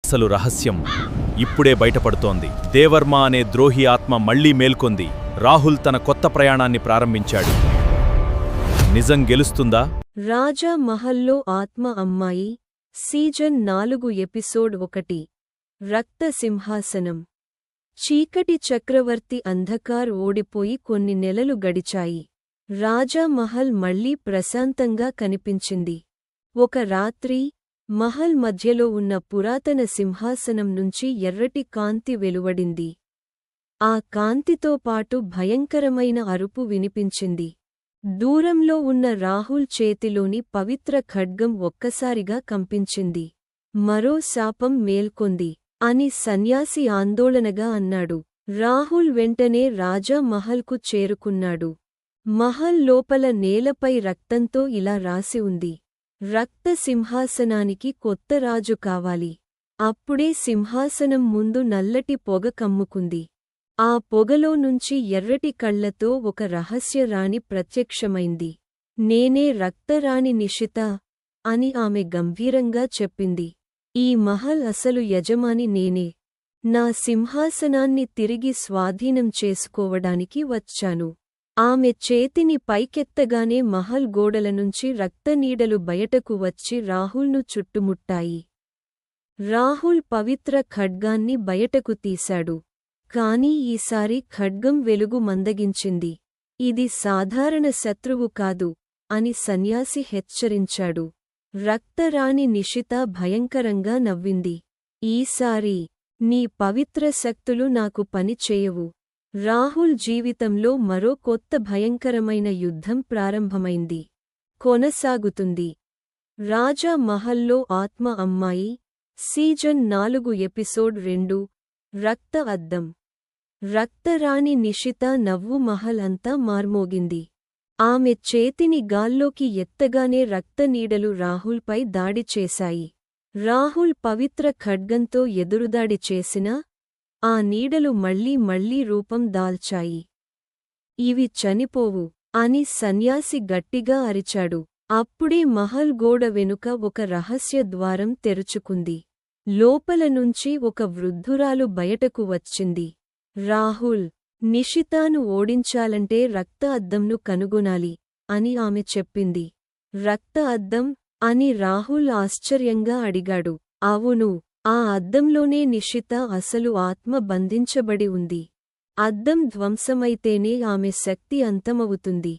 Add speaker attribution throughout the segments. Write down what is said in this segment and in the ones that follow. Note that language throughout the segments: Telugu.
Speaker 1: అసలు రహస్యం ఇప్పుడే బయటపడుతోంది. దేవర్మ అనే ద్రోహి ఆత్మ మళ్లీ మేల్కొంది. రాహుల్ తన కొత్త ప్రయాణాన్ని ప్రారంభించాడు. నిజం గెలుస్తుందా?
Speaker 2: రాజా మహల్లో ఆత్మ అమ్మాయి సీజన్ 4 ఎపిసోడ్ 1 రక్త సింహాసనం. చీకటి చక్రవర్తి అంధకార్ ఓడిపోయి కొన్ని నెలలు గడిచాయి. రాజా మహల్ మళ్లీ ప్రశాంతంగా కనిపించింది. ఒక రాత్రి మహల్ మధ్యలో ఉన్న పురాతన సింహాసనం నుంచి ఎర్రటి కాంతి వెలువడింది. ఆ కాంతితో పాటు భయంకరమైన అరుపు వినిపించింది. దూరంలో ఉన్న రాహుల్ చేతిలోని పవిత్ర ఖడ్గం ఒక్కసారిగా కంపించింది. మరో శాపం మేల్కొంది అని సన్యాసి ఆందోళనగా అన్నాడు. రాహుల్ వెంటనే రాజా మహల్కు చేరుకున్నాడు. మహల్ లోపల నేలపై రక్తంతో ఇలా రాసి ఉంది: రక్త సింహాసనానికి కొత్త రాజు కావాలి. అప్పుడే సింహాసనం ముందు నల్లటి పొగ కమ్ముకుంది. ఆ పొగలో నుంచి ఎర్రటి కళ్లతో ఒక రహస్య రాణి ప్రత్యక్షమైంది. నేనే రక్తరాణి నిషిత అని ఆమె గంభీరంగా చెప్పింది. ఈ మహల్ అసలు యజమాని నేనే. నా సింహాసనాన్ని తిరిగి స్వాధీనం చేసుకోవడానికి వచ్చాను. ఆమె చేతిని పైకెత్తగానే మహల్ గోడల నుంచి రక్తనీడలు బయటకు వచ్చి రాహుల్ను చుట్టుముట్టాయి. రాహుల్ పవిత్ర ఖడ్గాన్ని బయటకు తీశాడు. కాని ఈసారి ఖడ్గం వెలుగు మందగించింది. ఇది సాధారణ శత్రువు కాదు అని సన్యాసి హెచ్చరించాడు. రక్తరాణి నిషిత భయంకరంగా నవ్వింది. ఈసారి నీ పవిత్ర శక్తులు నాకు పని చేయవు. రాహుల్ జీవితంలో మరో కొత్త భయంకరమైన యుద్ధం ప్రారంభమైంది. కొనసాగుతుంది. రాజా మహల్లో ఆత్మ అమ్మాయి సీజన్ 4 ఎపిసోడ్ 2 రక్త అద్దం. రక్తరాణి నిషిత నవ్వు మహల్ అంతా మార్మోగింది. ఆమె చేతిని గాల్లోకి ఎత్తగానే రక్తనీడలు రాహుల్పై దాడి చేశాయి. రాహుల్ పవిత్ర ఖడ్గంతో ఎదురుదాడి చేసినా ఆ నీడలు మళ్లీ రూపం దాల్చాయి. ఇవి చనిపోవు అని సన్యాసి గట్టిగా అరిచాడు. అప్పుడే మహల్ గోడ వెనుక ఒక రహస్య ద్వారం తెరుచుకుంది. లోపల నుంచి ఒక వృద్ధురాలు బయటకు వచ్చింది. రాహుల్, నిషితాను ఓడించాలంటే రక్త అద్దంను కనుగొనాలి అని ఆమె చెప్పింది. రక్త అద్దం అని రాహుల్ ఆశ్చర్యంగా అడిగాడు. అవును, ఆ అద్దంలోనే నిషిత అసలు ఆత్మ బంధించబడి ఉంది. అద్దం ధ్వంసమైతేనే ఆమె శక్తి అంతమవుతుంది.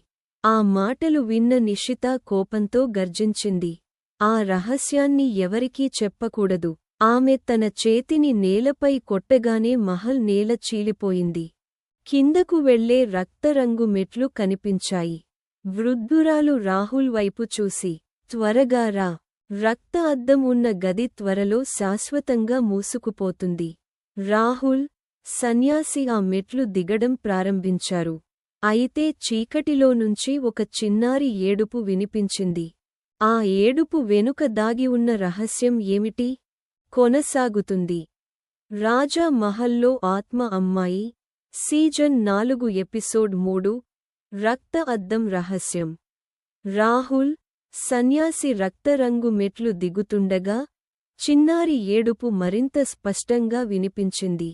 Speaker 2: ఆ మాటలు విన్న నిషిత కోపంతో గర్జించింది. ఆ రహస్యాన్ని ఎవరికీ చెప్పకూడదు. ఆమె తన చేతిని నేలపై కొట్టగానే మహల్ నేల చీలిపోయింది. కిందకు వెళ్లే రక్తరంగు మెట్లు కనిపించాయి. వృద్ధురాలు రాహుల్ వైపు చూసి, త్వరగా రా. రక్త అద్దం ఉన్న గది త్వరలో శాశ్వతంగా మూసుకుపోతుంది. రాహుల్, సన్యాసి ఆ మెట్లు దిగడం ప్రారంభించారు. అయితే చీకటిలో నుంచి ఒక చిన్నారి ఏడుపు వినిపించింది. ఆ ఏడుపు వెనుక దాగి ఉన్న రహస్యం ఏమిటి? కొనసాగుతుంది. రాజా మహల్లో ఆత్మ అమ్మాయి సీజన్ 4 ఎపిసోడ్ 3 రక్త అద్దం రహస్యం. రాహుల్, సన్యాసి రక్తరంగు మెట్లు దిగుతుండగా చిన్నారి ఏడుపు మరింత స్పష్టంగా వినిపించింది.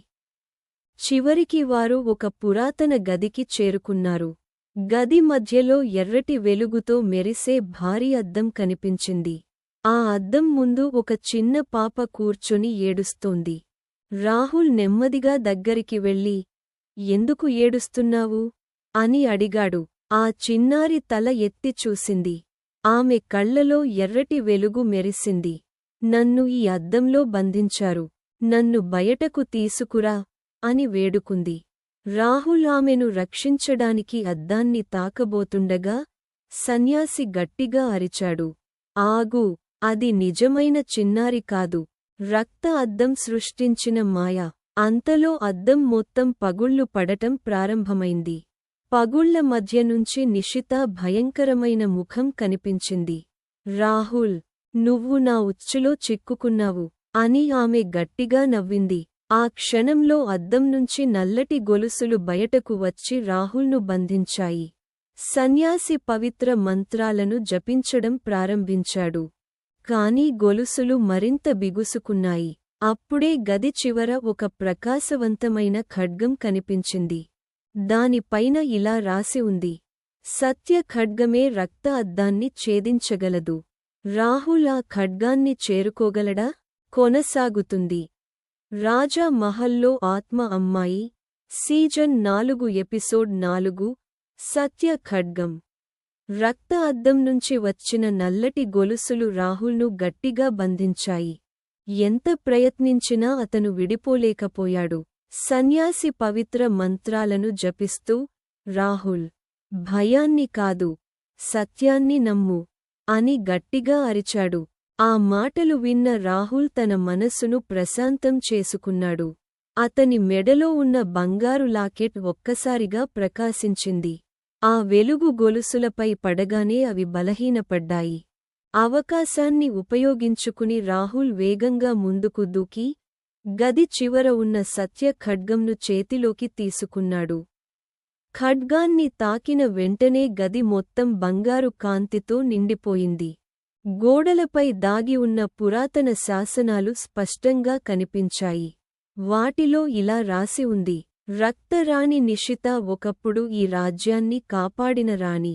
Speaker 2: చివరికి వారు ఒక పురాతన గదికి చేరుకున్నారు. గది మధ్యలో ఎర్రటి వెలుగుతో మెరిసే భారీ అద్దం కనిపించింది. ఆ అద్దం ముందు ఒక చిన్న పాప కూర్చొని ఏడుస్తోంది. రాహుల్ నెమ్మదిగా దగ్గరికి వెళ్ళి, ఎందుకు ఏడుస్తున్నావు అని అడిగాడు. ఆ చిన్నారి తల ఎత్తి చూసింది. ఆమె కళ్లలో ఎర్రటి వెలుగు మెరిసింది. నన్ను ఈ అద్దంలో బంధించారు. నన్ను బయటకు తీసుకురా అని వేడుకుంది. రాహుల్ ఆమెను రక్షించడానికి అద్దాన్ని తాకబోతుండగా సన్యాసి గట్టిగా అరిచాడు. ఆగు, అది నిజమైన చిన్నారి కాదు. రక్త అద్దం సృష్టించిన మాయ. అంతలో అద్దం మొత్తం పగుళ్లు పడటం ప్రారంభమైంది. పగుళ్ల మధ్య నుంచి నిషిత భయంకరమైన ముఖం కనిపించింది. రాహుల్, నువ్వు నా ఉచ్చులో చిక్కుకున్నావు అని ఆమె గట్టిగా నవ్వింది. ఆ క్షణంలో అద్దం నుంచి నల్లటి గొలుసులు బయటకు వచ్చి రాహుల్ను బంధించాయి. సన్యాసి పవిత్ర మంత్రాలను జపించడం ప్రారంభించాడు. కాని గొలుసులు మరింత బిగుసుకున్నాయి. అప్పుడే గది చివర ఒక ప్రకాశవంతమైన ఖడ్గం కనిపించింది. దానిపైన ఇలా రాసి ఉంది: సత్య ఖడ్గమే రక్త అద్దాన్ని ఛేదించగలదు. రాహుల్ ఆ ఖడ్గాన్ని చేరుకోగలడా? కొనసాగుతుంది. రాజా మహల్లో ఆత్మ అమ్మాయి సీజన్ 4 ఎపిసోడ్ 4 సత్య ఖడ్గం. రక్త అద్దం నుంచి వచ్చిన నల్లటి గొలుసులు రాహుల్ను గట్టిగా బంధించాయి. ఎంత ప్రయత్నించినా అతను విడిపోలేకపోయాడు. సన్యాసి పవిత్ర మంత్రాలను జపిస్తూ, రాహుల్, భయాన్ని కాదు, సత్యాన్ని నమ్ము అని గట్టిగా అరిచాడు. ఆ మాటలు విన్న రాహుల్ తన మనసును ప్రశాంతం చేసుకున్నాడు. అతని మెడలో ఉన్న బంగారు లాకెట్ ఒక్కసారిగా ప్రకాశించింది. ఆ వెలుగు గొలుసులపై పడగానే అవి బలహీనపడ్డాయి. అవకాశాన్ని ఉపయోగించుకుని రాహుల్ వేగంగా ముందుకు దూకి, గది చివర ఉన్న సత్య ఖడ్గంను చేతిలోకి తీసుకున్నాడు. ఖడ్గాన్ని తాకిన వెంటనే గది మొత్తం బంగారు కాంతితో నిండిపోయింది. గోడలపై దాగి ఉన్న పురాతన శాసనాలు స్పష్టంగా కనిపించాయి. వాటిలో ఇలా రాసి ఉంది: రక్తరాణి నిషిత ఒకప్పుడు ఈ రాజ్యాన్ని కాపాడిన రాణి.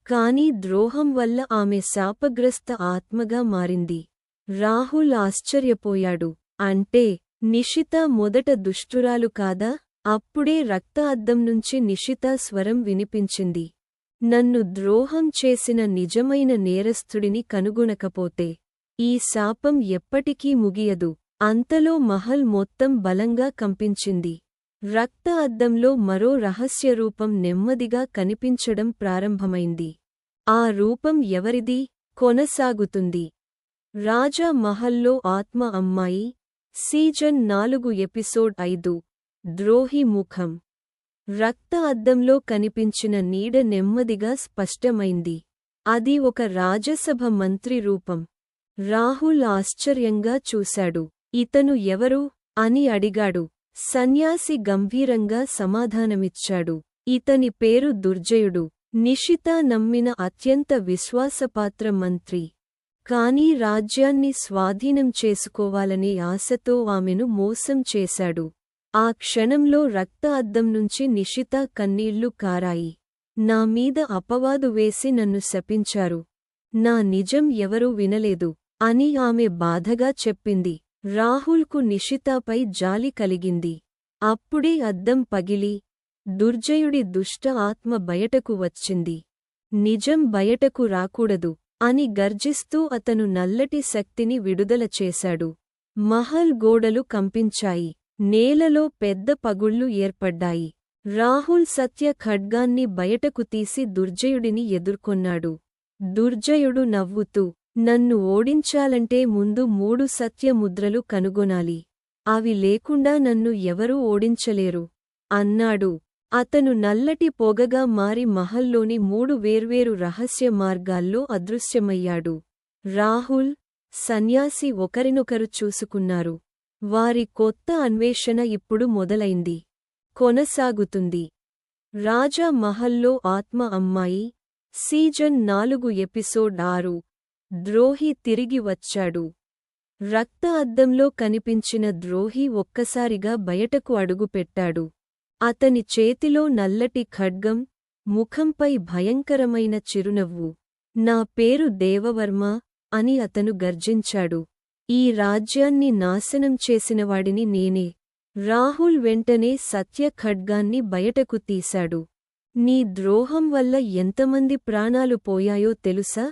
Speaker 2: కాని ద్రోహం వల్ల ఆమె శాపగ్రస్త ఆత్మగా మారింది. రాహుల్ ఆశ్చర్యపోయాడు. అంటే నిషిత మొదట దుష్టురాలు కాదా? అప్పుడే రక్త అద్దం నుంచి నిషిత స్వరం వినిపించింది: నన్ను ద్రోహం చేసిన నిజమైన నేరస్థుడిని కనుగొనకపోతే ఈ శాపం ఎప్పటికీ ముగియదు. అంతలో మహల్ మొత్తం బలంగా కంపించింది. రక్త అద్దంలో మరో రహస్య రూపం నెమ్మదిగా కనిపించడం ప్రారంభమైంది. ఆ రూపం ఎవరిది? కొనసాగుతుంది. రాజా మహల్లో ఆత్మ అమ్మాయి సీజన్ 4 ఎపిసోడ్ 5 ద్రోహి ముఖం. రక్త అద్దంలో కనిపించిన నీడ నెమ్మదిగా స్పష్టమైంది. అది ఒక రాజసభ మంత్రి రూపం. రాహుల్ ఆశ్చర్యంగా చూశాడు. ఇతను ఎవరు? అని అడిగాడు. సన్యాసి గంభీరంగా సమాధానమిచ్చాడు. ఇతని పేరు దుర్జయుడు. నిషిత నమ్మిన అత్యంత విశ్వాసపాత్ర మంత్రి. కానీ రాజ్యాన్ని స్వాధీనం చేసుకోవాలనే ఆశతో ఆమెను మోసం చేశాడు. ఆ క్షణంలో రక్త అద్దం నుంచి నిషిత కన్నీళ్లు కారాయి. నా మీద అపవాదు వేసి నన్ను శపించారు. నా నిజం ఎవరూ వినలేదు అని ఆమె బాధగా చెప్పింది. రాహుల్కు నిషితాపై జాలి కలిగింది. అప్పుడే అద్దం పగిలి దుర్జయుడి దుష్ట ఆత్మ బయటకు వచ్చింది. నిజం బయటకు రాకూడదు అని గర్జిస్తూ అతను నల్లటి శక్తిని విడుదల చేశాడు. మహల్ గోడలు కంపించాయి. నేలలో పెద్ద పగుళ్లు ఏర్పడ్డాయి. రాహుల్ సత్య ఖడ్గాన్ని బయటకు తీసి దుర్జయుడిని ఎదుర్కొన్నాడు. దుర్జయుడు నవ్వుతూ, నన్ను ఓడించాలంటే ముందు 3 సత్యముద్రలు కనుగొనాలి. అవి లేకుండా నన్ను ఎవరూ ఓడించలేరు అన్నాడు. అతను నల్లటి పొగగా మారి మహల్లోని 3 వేర్వేరు రహస్య మార్గాల్లో అదృశ్యమయ్యాడు. రాహుల్, సన్యాసి ఒకరినొకరు చూసుకున్నారు. వారి కొత్త అన్వేషణ ఇప్పుడు మొదలైంది. కొనసాగుతుంది. రాజా మహల్లో ఆత్మ అమ్మాయి సీజన్ 4 ఎపిసోడ్ 6 ద్రోహి తిరిగి వచ్చాడు. రక్త అద్దంలో కనిపించిన ద్రోహి ఒక్కసారిగా బయటకు అడుగుపెట్టాడు. అతని చేతిలో నల్లటి ఖడ్గం, ముఖంపై భయంకరమైన చిరునవ్వు. నా పేరు దేవవర్మ అని అతను గర్జించాడు. ఈ రాజ్యాన్ని నాశనం చేసినవాడిని నేనే. రాహుల్ వెంటనే సత్య ఖడ్గాన్ని బయటకు తీశాడు. నీ ద్రోహం వల్ల ఎంతమంది ప్రాణాలు పోయాయో తెలుసా?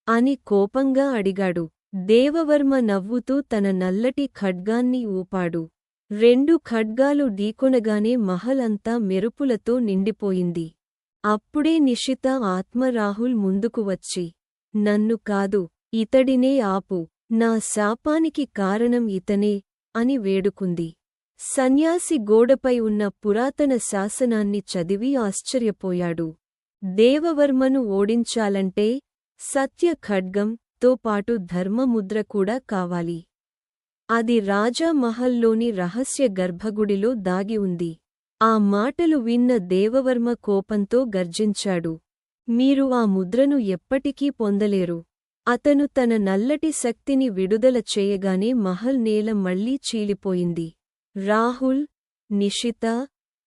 Speaker 2: అని కోపంగా అడిగాడు. దేవవర్మ నవ్వుతూ తన నల్లటి ఖడ్గాన్ని ఊపాడు. 2 ఖడ్గాలు ఢీకొనగానే మహల్ అంతా మెరుపులతో నిండిపోయింది. అప్పుడే నిషిత ఆత్మ రాహుల్ ముందుకు వచ్చి, నన్ను కాదు, ఇతడినే ఆపు. నా శాపానికి కారణం ఇతనే అని వేడుకుంది. సన్యాసి గోడపై ఉన్న పురాతన శాసనాన్ని చదివి ఆశ్చర్యపోయాడు. దేవవర్మను ఓడించాలంటే సత్య ఖడ్గం తో పాటు ధర్మముద్ర కూడా కావాలి. అది రాజా మహల్లోని రహస్య గర్భగుడిలో దాగి ఉంది. ఆ మాటలు విన్న దేవవర్మ కోపంతో గర్జించాడు. మీరు ఆ ముద్రను ఎప్పటికీ పొందలేరు. అతను తన నల్లటి శక్తిని విడుదల చేయగానే మహల్ నేల మళ్లీ చీలిపోయింది. రాహుల్, నిషిత,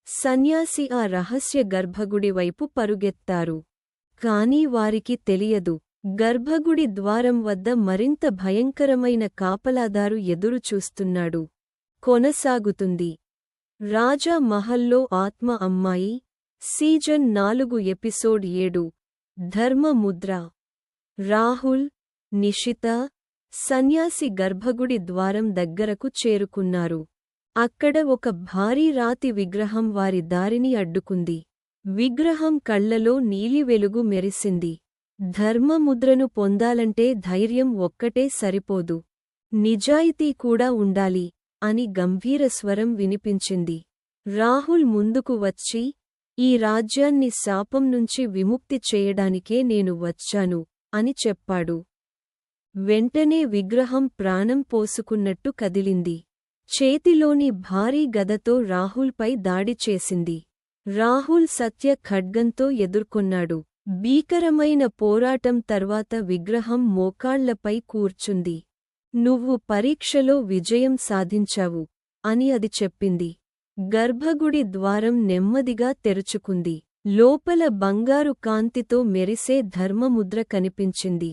Speaker 2: సన్యాసి ఆ రహస్య గర్భగుడి వైపు పరుగెత్తారు. కాని వారికి తెలియదు, గర్భగుడి ద్వారం వద్ద మరింత భయంకరమైన కాపలాదారు ఎదురుచూస్తున్నాడు. కొనసాగుతుంది. రాజా మహల్లో ఆత్మ అమ్మాయి సీజన్ 4 ఎపిసోడ్ 7. ధర్మముద్ర. రాహుల్, నిషిత, సన్యాసి గర్భగుడి ద్వారం దగ్గరకు చేరుకున్నారు. అక్కడ ఒక భారీ రాతి విగ్రహం వారి దారిని అడ్డుకుంది. విగ్రహం కళ్లలో నీలి వెలుగు మెరిసింది. ధర్మముద్రను పొందాలంటే ధైర్యం ఒక్కటే సరిపోదు, నిజాయితీ కూడా ఉండాలి అని గంభీర స్వరం వినిపించింది. రాహుల్ ముందుకు వచ్చి, ఈ రాజ్యాన్ని శాపం నుంచి విముక్తి చేయడానికే నేను వచ్చాను అని చెప్పాడు. వెంటనే విగ్రహం ప్రాణం పోసుకున్నట్టు కదిలింది. చేతిలోని భారీ గదతో రాహుల్పై దాడి చేసింది. రాహుల్ సత్య ఖడ్గంతో ఎదుర్కొన్నాడు. భీకరమైన పోరాటం తర్వాత విగ్రహం మోకాళ్లపై కూర్చుంది. నువ్వు పరీక్షలో విజయం సాధించావు అని అది చెప్పింది. గర్భగుడి ద్వారం నెమ్మదిగా తెరుచుకుంది. లోపల బంగారు కాంతితో మెరిసే ధర్మముద్ర కనిపించింది.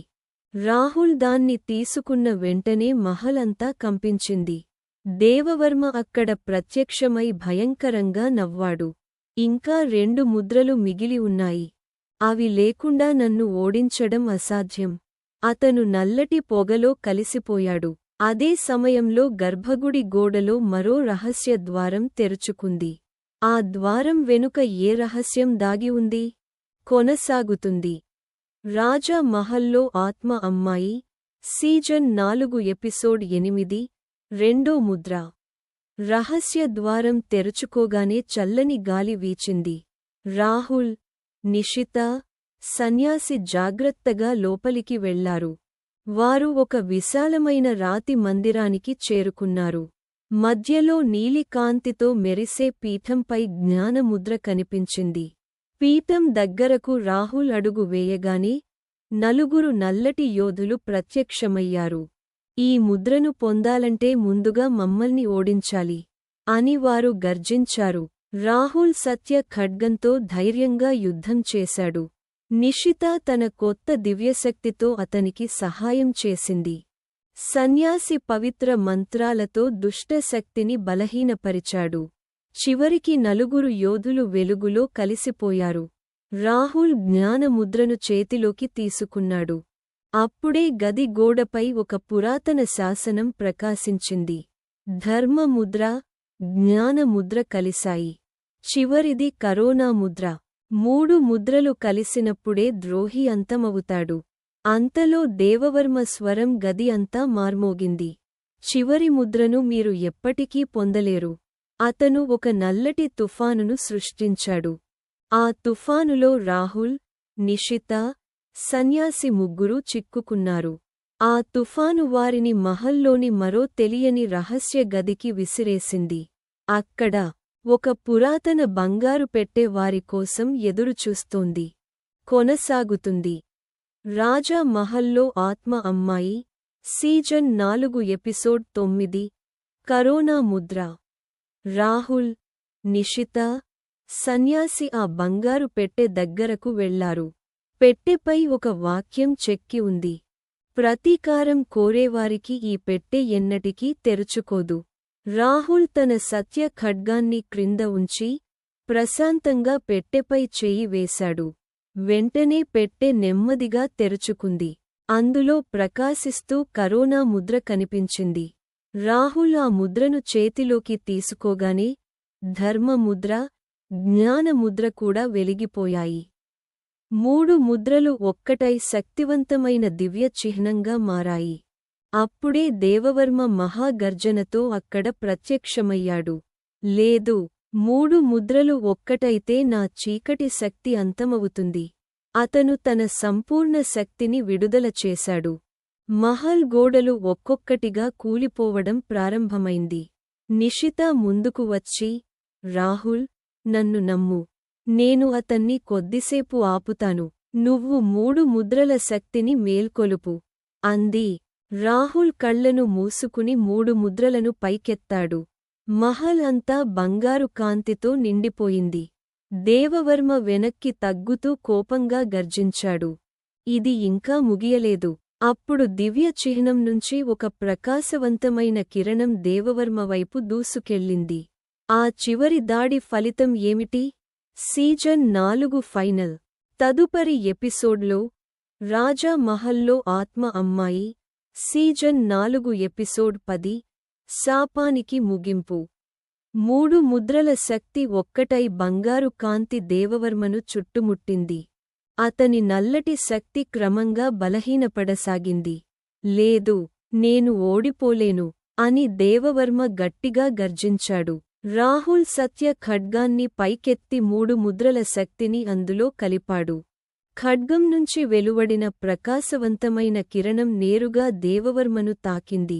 Speaker 2: రాహుల్ దాన్ని తీసుకున్న వెంటనే మహల్ అంతా కంపించింది. దేవవర్మ అక్కడ ప్రత్యక్షమై భయంకరంగా నవ్వాడు. ఇంకా 2 ముద్రలు మిగిలి ఉన్నాయి. అవి లేకుండా నన్ను ఓడించడం అసాధ్యం. అతను నల్లటి పొగలో కలిసిపోయాడు. అదే సమయంలో గర్భగుడి గోడలో మరో రహస్య ద్వారం తెరుచుకుంది. ఆ ద్వారం వెనుక ఏ రహస్యం దాగి ఉంది? కొనసాగుతుంది. రాజా మహల్లో ఆత్మ అమ్మాయి సీజన్ 4 ఎపిసోడ్ 8. రెండో ముద్ర. రహస్య ద్వారం తెరుచుకోగానే చల్లని గాలి వీచింది. రాహుల్, నిషిత, సన్యాసి జాగ్రత్తగా లోపలికి వెళ్లారు. వారు ఒక విశాలమైన రాతి మందిరానికి చేరుకున్నారు. మధ్యలో నీలికాంతితో మెరిసే పీఠంపై జ్ఞానముద్ర కనిపించింది. పీఠం దగ్గరకు రాహుల్ అడుగు వేయగానే 4 నల్లటి యోధులు ప్రత్యక్షమయ్యారు. ఈ ముద్రను పొందాలంటే ముందుగా మమ్మల్ని ఓడించాలి అని వారు గర్జించారు. రాహుల్ సత్య ఖడ్గంతో ధైర్యంగా యుద్ధం చేశాడు. నిషిత తన కొత్త దివ్యశక్తితో అతనికి సహాయం చేసింది. సన్యాసి పవిత్ర మంత్రాలతో దుష్ట శక్తిని బలహీనపరిచాడు. చివరికి 4 యోధులు వెలుగులో కలిసిపోయారు. రాహుల్ జ్ఞానముద్రను చేతిలోకి తీసుకున్నాడు. అప్పుడే గది గోడపై ఒక పురాతన శాసనం ప్రకాశించింది. ధర్మముద్ర, జ్ఞానముద్ర కలిశాయి. చివరిది కరోనా ముద్ర. 3 ముద్రలు కలిసినప్పుడే ద్రోహి అంతమవుతాడు. అంతలో దేవవర్మ స్వరం గది అంతా మార్మోగింది. చివరి ముద్రను మీరు ఎప్పటికీ పొందలేరు. అతను ఒక నల్లటి తుఫానును సృష్టించాడు. ఆ తుఫానులో రాహుల్, నిషిత, సన్యాసి ముగ్గురూ చిక్కుకున్నారు. ఆ తుఫాను వారిని మహల్లోని మరో తెలియని రహస్య గదికి విసిరేసింది. అక్కడ ఒక పురాతన బంగారు పెట్టె వారి కోసం ఎదురుచూస్తోంది. కొనసాగుతుంది. రాజా మహల్లో ఆత్మ అమ్మాయి season 4 episode 9. Corona Mudra. Rahul, నిషిత, సన్యాసి ఆ బంగారు పెట్టె దగ్గరకు వెళ్లారు. పెట్టెపై ఒక వాక్యం చెక్కి ఉంది. ప్రతీకారం కోరేవారికి ఈ పెట్టె ఎన్నటికీ తెరుచుకోదు. రాహుల్ తన సత్య ఖడ్గాన్ని క్రింద ఉంచి ప్రశాంతంగా పెట్టెపై చెయ్యి వేశాడు. వెంటనే పెట్టె నెమ్మదిగా తెరుచుకుంది. అందులో ప్రకాశిస్తూ కరోనా ముద్ర కనిపించింది. రాహుల్ ఆ ముద్రను చేతిలోకి తీసుకోగానే ధర్మముద్ర, జ్ఞానముద్ర కూడా వెలిగిపోయాయి. 3 ముద్రలు ఒక్కటై శక్తివంతమైన దివ్య చిహ్నంగా మారాయి. అప్పుడే దేవవర్మ మహాగర్జనతో అక్కడ ప్రత్యక్షమయ్యాడు. లేదు, 3 ముద్రలు ఒక్కటైతే నా చీకటి శక్తి అంతమవుతుంది. అతను తన సంపూర్ణ శక్తిని విడుదల చేశాడు. మహల్ గోడలు ఒక్కొక్కటిగా కూలిపోవడం ప్రారంభమైంది. నిషిత ముందుకు వచ్చి, రాహుల్, నన్ను నమ్ము. నేను అతన్ని కొద్దిసేపు ఆపుతాను. నువ్వు 3 ముద్రల శక్తిని మేల్కొలుపు అంది. రాహుల్ కళ్లను మూసుకుని 3 ముద్రలను పైకెత్తాడు. మహల్ అంతా బంగారు కాంతితో నిండిపోయింది. దేవవర్మ వెనక్కి తగ్గుతూ కోపంగా గర్జించాడు. ఇది ఇంకా ముగియలేదు. అప్పుడు దివ్య చిహ్నం నుంచి ఒక ప్రకాశవంతమైన కిరణం దేవవర్మ వైపు దూసుకెళ్ళింది. ఆ చివరి దాడి ఫలితం ఏమిటి? Season 4 final. తదుపరి ఎపిసోడ్లో రాజా మహల్లో ఆత్మ అమ్మాయి. సీజన్ 4 ఎపిసోడ్ 10 శాపానికి ముగింపు. 3 ముద్రల శక్తి ఒక్కటై బంగారు కాంతి దేవవర్మను చుట్టుముట్టింది. అతని నల్లటి శక్తి క్రమంగా బలహీనపడసాగింది. లేదు, నేను ఓడిపోలేను అని దేవవర్మ గట్టిగా గర్జించాడు. రాహుల్ సత్య ఖడ్గాన్ని పైకెత్తి 3 ముద్రల శక్తిని అందులో కలిపాడు. ఖడ్గం నుంచి వెలువడిన ప్రకాశవంతమైన కిరణం నేరుగా దేవవర్మను తాకింది.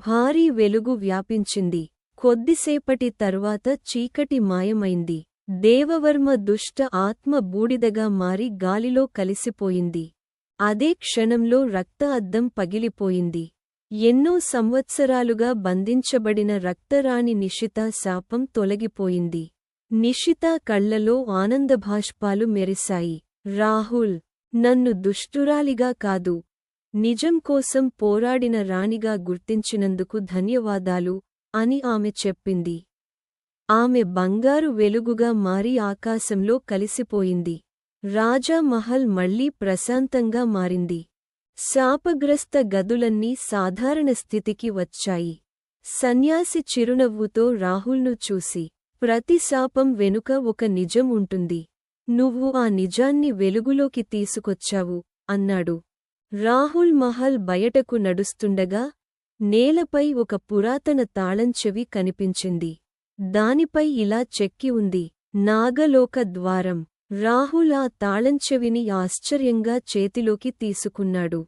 Speaker 2: భారీ వెలుగు వ్యాపించింది. కొద్దిసేపటి తర్వాత చీకటి మాయమైంది. దేవవర్మ దుష్ట ఆత్మ బూడిదగా మారి గాలిలో కలిసిపోయింది. అదే క్షణంలో రక్త అద్దం పగిలిపోయింది. ఎన్నో సంవత్సరాలుగా బంధించబడిన రక్తరాణి నిషితా శాపం తొలగిపోయింది. నిషితా కళ్లలో ఆనందభాష్పాలు మెరిశాయి. రాహుల్, నన్ను దుష్టురాలిగా కాదు, నిజం కోసం పోరాడిన రాణిగా గుర్తించినందుకు ధన్యవాదాలు అని ఆమె చెప్పింది. ఆమె బంగారు వెలుగుగా మారి ఆకాశంలో కలిసిపోయింది. రాజా మహల్ మళ్లీ ప్రశాంతంగా మారింది. శాపగ్రస్త గదులన్నీ సాధారణ స్థితికి వచ్చాయి. సన్యాసి చిరునవ్వుతో రాహుల్ను చూసి, ప్రతి శాపం వెనుక ఒక నిజం ఉంటుంది. నువ్వు ఆ నిజాన్ని వెలుగులోకి తీసుకొచ్చావు అన్నాడు. రాహుల్ మహల్ బయటకు నడుస్తుండగా నేలపై ఒక పురాతన తాళంచెవి కనిపించింది. దానిపై ఇలా చెక్కి ఉంది, నాగలోక ద్వారం. రాహుల్ ఆ తాళంచెవిని ఆశ్చర్యంగా చేతిలోకి తీసుకున్నాడు.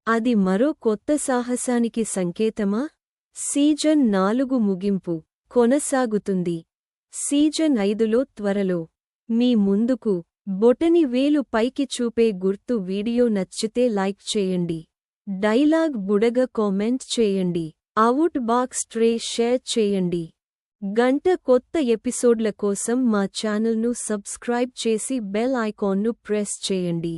Speaker 2: అది మరో కొత్త సాహసానికి సంకేతమా? సీజన్ 4 ముగింపు కొనసాగుతుంది. సీజన్ 5లో త్వరలో మీ ముందుకు. బొటని వేలు పైకి చూపే గుర్తు. వీడియో నచ్చితే లైక్ చేయండి. డైలాగ్ బుడగ కామెంట్ చేయండి. అవుట్ బాక్స్ ట్రే షేర్ చేయండి. గంట కొత్త ఎపిసోడ్ల కోసం మా ఛానల్ను సబ్స్క్రైబ్ చేసి బెల్ ఐకాన్ను ప్రెస్ చేయండి.